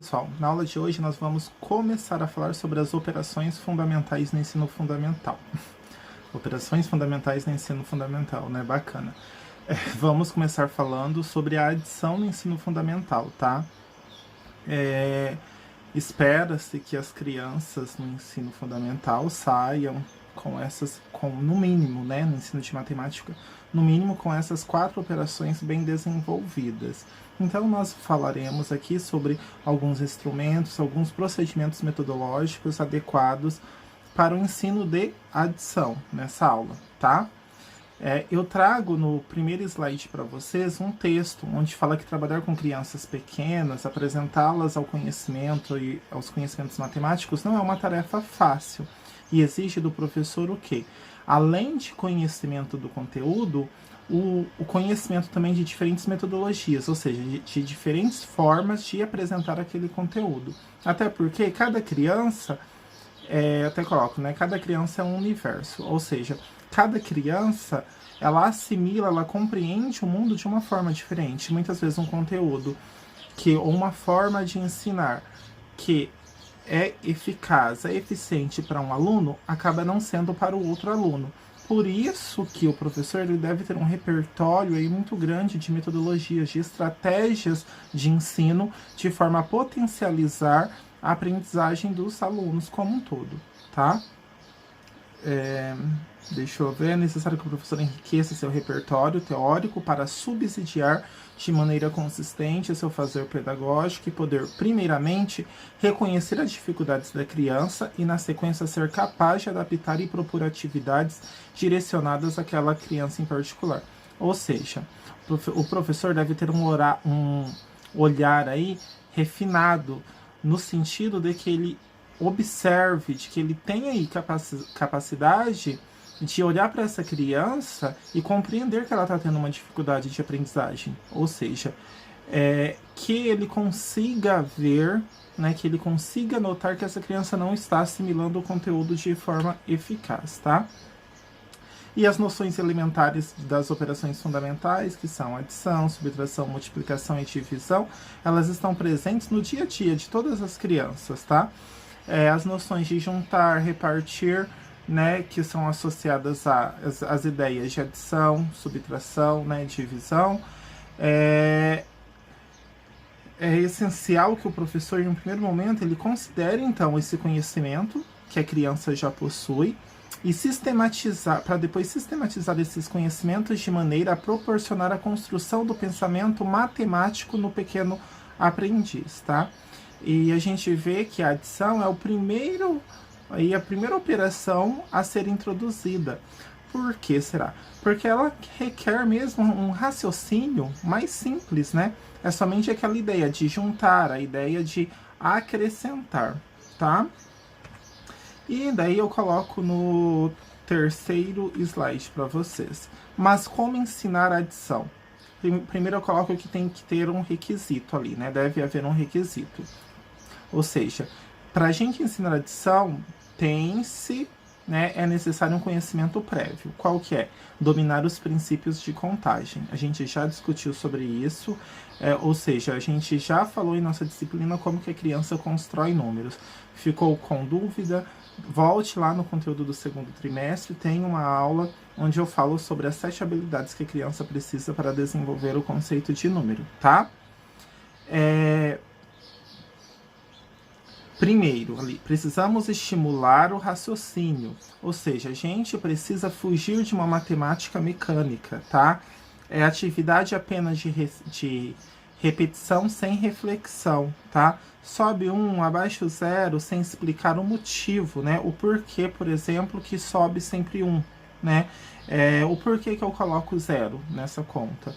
Pessoal, na aula de hoje nós vamos começar a falar sobre as operações fundamentais no ensino fundamental. Operações fundamentais no ensino fundamental, né? Bacana. Vamos começar falando sobre a adição no ensino fundamental, tá? Espera-se que as crianças no ensino fundamental saiam no mínimo, né, no ensino de matemática, no mínimo com essas 4 operações bem desenvolvidas. Então, nós falaremos aqui sobre alguns instrumentos, alguns procedimentos metodológicos adequados para o ensino de adição nessa aula, tá? Eu trago no primeiro slide para vocês um texto onde fala que trabalhar com crianças pequenas, apresentá-las ao conhecimento e aos conhecimentos matemáticos não é uma tarefa fácil e exige do professor o quê? Além de conhecimento do conteúdo, o conhecimento também de diferentes metodologias, ou seja, de diferentes formas de apresentar aquele conteúdo. Até porque cada criança, até coloco, né? Cada criança é um universo, ou seja, cada criança, ela assimila, ela compreende o mundo de uma forma diferente. Muitas vezes um conteúdo ou uma forma de ensinar que é eficaz, é eficiente para um aluno, acaba não sendo para o outro aluno. Por isso que o professor ele deve ter um repertório aí muito grande de metodologias, de estratégias de ensino, de forma a potencializar a aprendizagem dos alunos como um todo, tá? Deixa eu ver, é necessário que o professor enriqueça seu repertório teórico para subsidiar de maneira consistente seu fazer pedagógico e poder, primeiramente, reconhecer as dificuldades da criança e, na sequência, ser capaz de adaptar e propor atividades direcionadas àquela criança em particular. Ou seja, o professor deve ter um olhar aí refinado, no sentido de que ele observe, de que ele tenha aí capacidade de olhar para essa criança e compreender que ela está tendo uma dificuldade de aprendizagem. Ou seja, que ele consiga ver, né, que ele consiga notar que essa criança não está assimilando o conteúdo de forma eficaz, tá? E as noções elementares das operações fundamentais, que são adição, subtração, multiplicação e divisão, elas estão presentes no dia a dia de todas as crianças, tá? As noções de juntar, repartir, né, que são associadas às ideias de adição, subtração, né, divisão. É essencial que o professor, em um primeiro momento, ele considere, então, esse conhecimento que a criança já possui e sistematizar, para depois sistematizar esses conhecimentos de maneira a proporcionar a construção do pensamento matemático no pequeno aprendiz, tá? E a gente vê que a adição é a primeira operação a ser introduzida. Por que será? Porque ela requer mesmo um raciocínio mais simples, né? É somente aquela ideia de juntar, a ideia de acrescentar, tá? E daí eu coloco no terceiro slide para vocês. Mas como ensinar a adição? Primeiro eu coloco que tem que ter um requisito ali, né? Deve haver um requisito. Ou seja, para a gente ensinar adição, é necessário um conhecimento prévio. Qual que é? Dominar os princípios de contagem. A gente já discutiu sobre isso, ou seja, a gente já falou em nossa disciplina como que a criança constrói números. Ficou com dúvida? Volte lá no conteúdo do segundo trimestre, tem uma aula onde eu falo sobre as 7 habilidades que a criança precisa para desenvolver o conceito de número, tá? Primeiro, precisamos estimular o raciocínio, ou seja, a gente precisa fugir de uma matemática mecânica, tá? É atividade apenas de repetição sem reflexão, tá? Sobe 1, abaixo 0, sem explicar o motivo, né? O porquê, por exemplo, que sobe sempre 1, né? O porquê que eu coloco 0 nessa conta.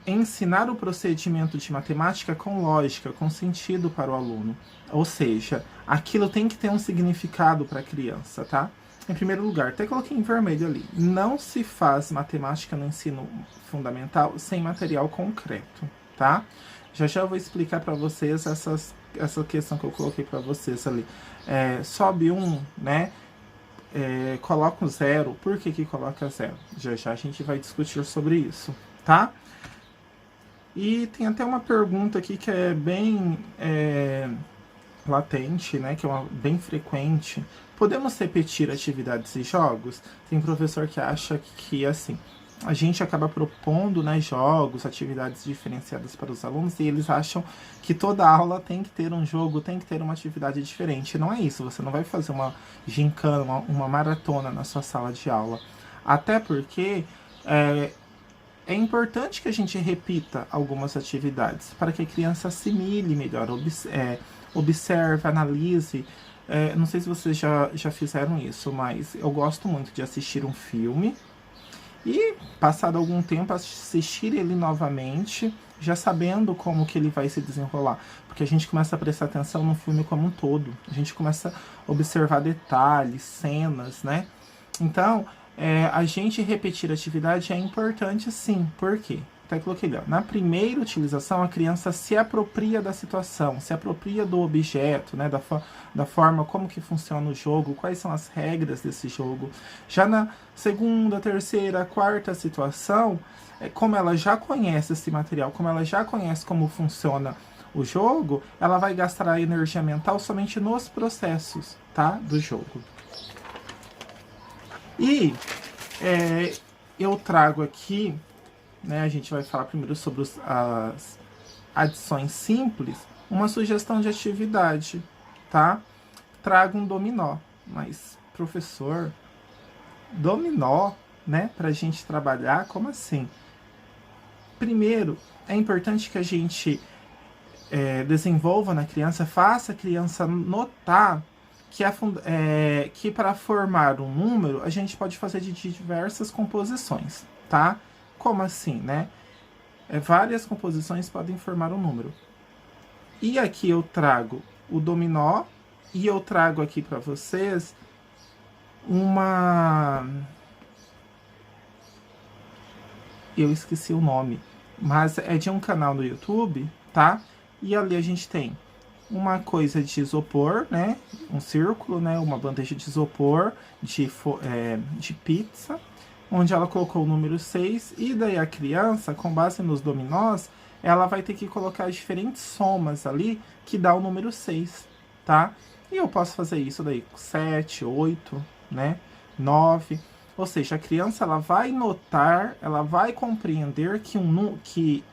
Ensinar o procedimento de matemática com lógica, com sentido para o aluno. Ou seja, aquilo tem que ter um significado para a criança, tá? Em primeiro lugar, até coloquei em vermelho ali. Não se faz matemática no ensino fundamental sem material concreto, tá? Já eu vou explicar para vocês essa questão que eu coloquei para vocês ali. Sobe 1, né? Coloca 0. Por que coloca 0? Já a gente vai discutir sobre isso, tá? E tem até uma pergunta aqui que é bem latente, né, que é bem frequente. Podemos repetir atividades e jogos? Tem professor que acha que, assim, a gente acaba propondo, né, jogos, atividades diferenciadas para os alunos e eles acham que toda aula tem que ter um jogo, tem que ter uma atividade diferente. Não é isso, você não vai fazer uma gincana, uma maratona na sua sala de aula. Até porque é importante que a gente repita algumas atividades para que a criança assimile melhor, observe, analise. Não sei se vocês já fizeram isso, mas eu gosto muito de assistir um filme e, passado algum tempo, assistir ele novamente, já sabendo como que ele vai se desenrolar. Porque a gente começa a prestar atenção no filme como um todo. A gente começa a observar detalhes, cenas, né? Então, a gente repetir a atividade é importante sim. Por quê? Até coloquei ali, ó. Na primeira utilização, a criança se apropria da situação, se apropria do objeto, né, da forma como que funciona o jogo, quais são as regras desse jogo. Já na segunda, terceira, quarta situação, como ela já conhece esse material, como ela já conhece como funciona o jogo, ela vai gastar a energia mental somente nos processos, tá, do jogo. E eu trago aqui, né, a gente vai falar primeiro sobre as adições simples, uma sugestão de atividade, tá? Trago um dominó, mas, professor, dominó, né, pra gente trabalhar, como assim? Primeiro, é importante que a gente desenvolva na criança, faça a criança notar que para formar um número, a gente pode fazer de diversas composições, tá? Como assim, né? Várias composições podem formar um número. E aqui eu trago o dominó e eu trago aqui para vocês eu esqueci o nome, mas é de um canal no YouTube, tá? E ali a gente tem uma coisa de isopor, né? Um círculo, né? Uma bandeja de isopor de pizza, onde ela colocou o número 6, e daí a criança, com base nos dominós, ela vai ter que colocar diferentes somas ali, que dá o número 6, tá? E eu posso fazer isso daí com 7, 8, né? 9. Ou seja, a criança ela vai notar, ela vai compreender que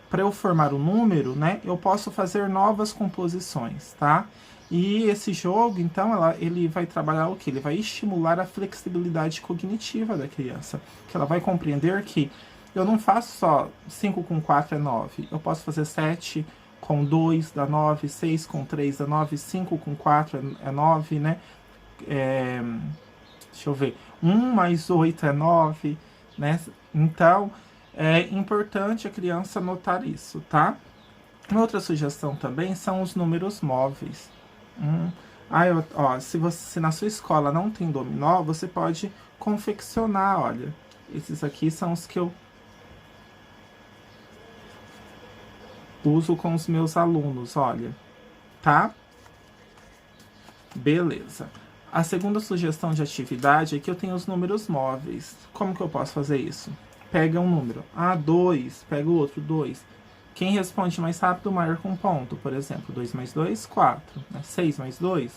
para eu formar um número, né, eu posso fazer novas composições, tá? E esse jogo, então, ele vai trabalhar o quê? Ele vai estimular a flexibilidade cognitiva da criança, que ela vai compreender que eu não faço só 5 com 4 é 9, eu posso fazer 7 com 2 dá 9, 6 com 3 dá 9, 5 com 4 é 9, né? Deixa eu ver, 1 mais 8 é 9, né? Então, é importante a criança notar isso, tá? Outra sugestão também são os números móveis. Se na sua escola não tem dominó, você pode confeccionar, olha. Esses aqui são os que eu uso com os meus alunos, olha. Tá? Beleza. A segunda sugestão de atividade é que eu tenho os números móveis. Como que eu posso fazer isso? Pega um número. 2, pega o outro, 2. Quem responde mais rápido marca um ponto. Por exemplo, 2 mais 2, 4. Né? 6 mais 2,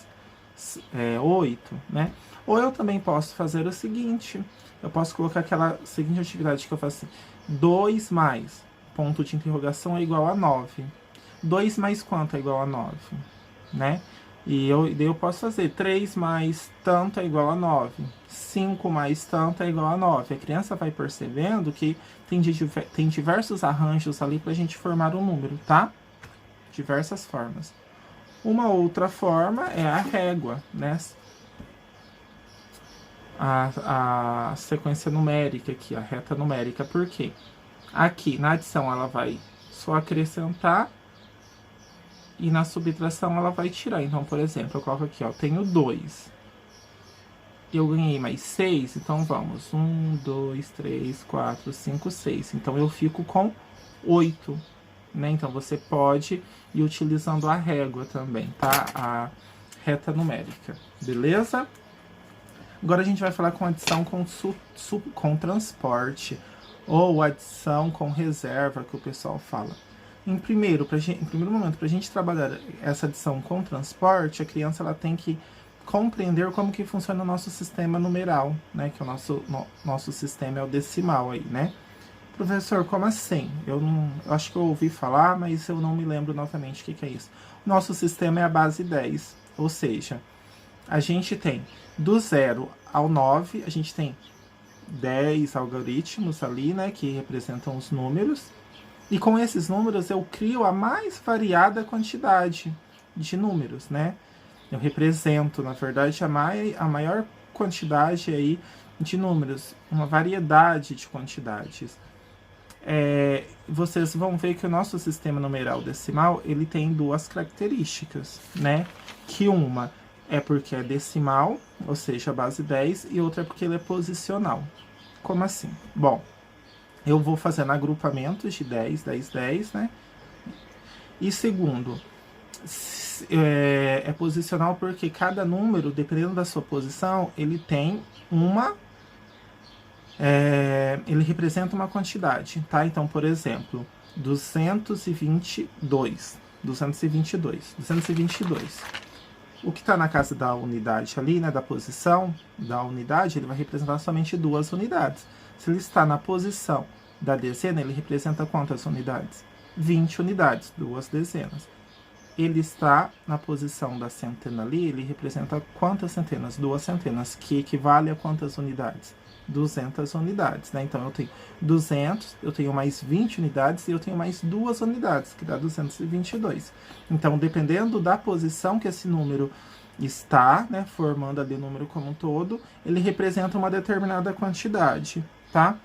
8. Né? Ou eu também posso fazer o seguinte. Eu posso colocar aquela seguinte atividade que eu faço assim. 2 mais, ponto de interrogação, é igual a 9. 2 mais quanto é igual a 9? Né? E daí eu posso fazer 3 mais tanto é igual a 9. 5 mais tanto é igual a 9. A criança vai percebendo que tem diversos arranjos ali para a gente formar um número, tá? Diversas formas. Uma outra forma é a régua, né? A sequência numérica aqui, a reta numérica. Por quê? Aqui, na adição, ela vai só acrescentar e na subtração ela vai tirar. Então, por exemplo, eu coloco aqui, ó, tenho 2. Eu ganhei mais 6, então vamos. 1, 2, 3, 4, 5, 6. Então eu fico com 8. Né? Então você pode ir utilizando a régua também, tá? A reta numérica. Beleza? Agora a gente vai falar com adição com transporte. ou adição com reserva, que o pessoal fala. Em primeiro momento, para a gente trabalhar essa adição com transporte, a criança ela tem que compreender como que funciona o nosso sistema numeral, né? Que o nosso sistema é o decimal aí, né? Professor, como assim? Eu acho que eu ouvi falar, mas eu não me lembro novamente o que é isso. Nosso sistema é a base 10, ou seja, a gente tem do 0 ao 9, a gente tem 10 algoritmos ali, né, que representam os números. E com esses números eu crio a mais variada quantidade de números, né? Eu represento, na verdade, a maior quantidade aí de números, uma variedade de quantidades. Vocês vão ver que o nosso sistema numeral decimal, ele tem duas características, né? Que uma é porque é decimal, ou seja, a base 10, e outra é porque ele é posicional. Como assim? Bom, eu vou fazendo agrupamentos de 10, 10, 10, né? E segundo, é posicional porque cada número, dependendo da sua posição, ele tem ele representa uma quantidade, tá? Então, por exemplo, 222. O que está na casa da unidade ali, né, da posição da unidade, ele vai representar somente 2 unidades. Se ele está na posição da dezena, ele representa quantas unidades? 20 unidades, 2 dezenas. Ele está na posição da centena ali, ele representa quantas centenas? 2 centenas, que equivale a quantas unidades? 200 unidades, né? Então eu tenho 200, eu tenho mais 20 unidades e eu tenho mais 2 unidades, que dá 222. Então, dependendo da posição que esse número está, né, formando ali o número como um todo, ele representa uma determinada quantidade, tá?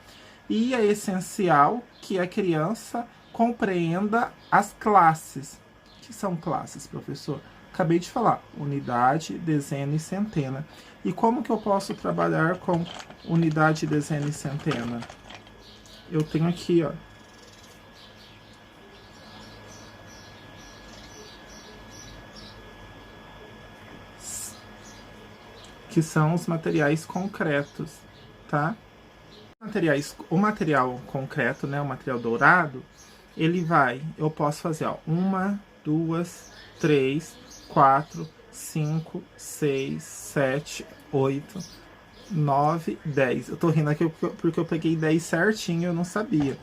E é essencial que a criança compreenda as classes. O que são classes, professor? Acabei de falar, unidade, dezena e centena. E como que eu posso trabalhar com unidade, dezena e centena? Eu tenho aqui, ó, que são os materiais concretos, tá? O material concreto, né, o material dourado, eu posso fazer, ó, 1, 2, 3, 4, 5, 6, 7, 8, 9, 10. Eu tô rindo aqui porque eu peguei 10 certinho, eu não sabia.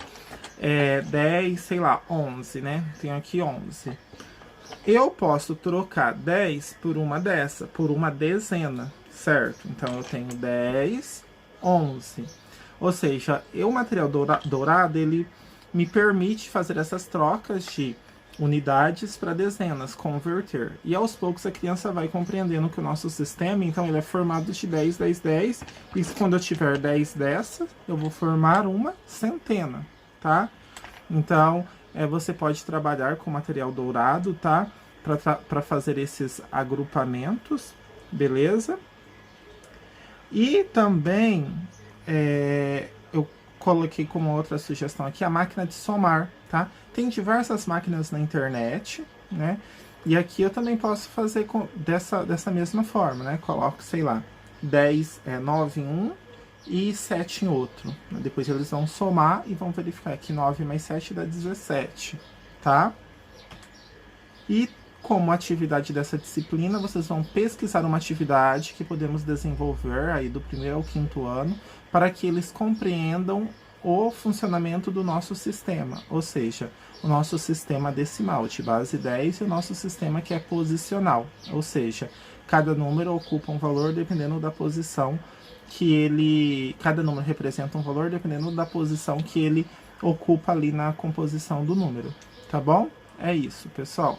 10, sei lá, 11, né? Tenho aqui 11. Eu posso trocar 10 por uma dezena, certo? Então eu tenho 10, 11. Ou seja, o material dourado, ele me permite fazer essas trocas de unidades para dezenas, converter. E aos poucos a criança vai compreendendo que o nosso sistema, então, ele é formado de 10, 10, 10. E quando eu tiver 10 dessas, eu vou formar uma centena, tá? Então, você pode trabalhar com material dourado, tá? Para fazer esses agrupamentos, beleza? E também, eu coloquei como outra sugestão aqui a máquina de somar, tá? Tem diversas máquinas na internet, né? E aqui eu também posso fazer dessa mesma forma, né? Coloco, sei lá, 9 em um e 7 em outro. Depois eles vão somar e vão verificar que 9 mais 7 dá 17, tá? E como atividade dessa disciplina, vocês vão pesquisar uma atividade que podemos desenvolver aí do 1º ao 5º ano para que eles compreendam o funcionamento do nosso sistema, ou seja, o nosso sistema decimal de base 10 e o nosso sistema que é posicional, ou seja, cada número ocupa um valor dependendo da posição cada número representa um valor dependendo da posição que ele ocupa ali na composição do número, tá bom? É isso, pessoal.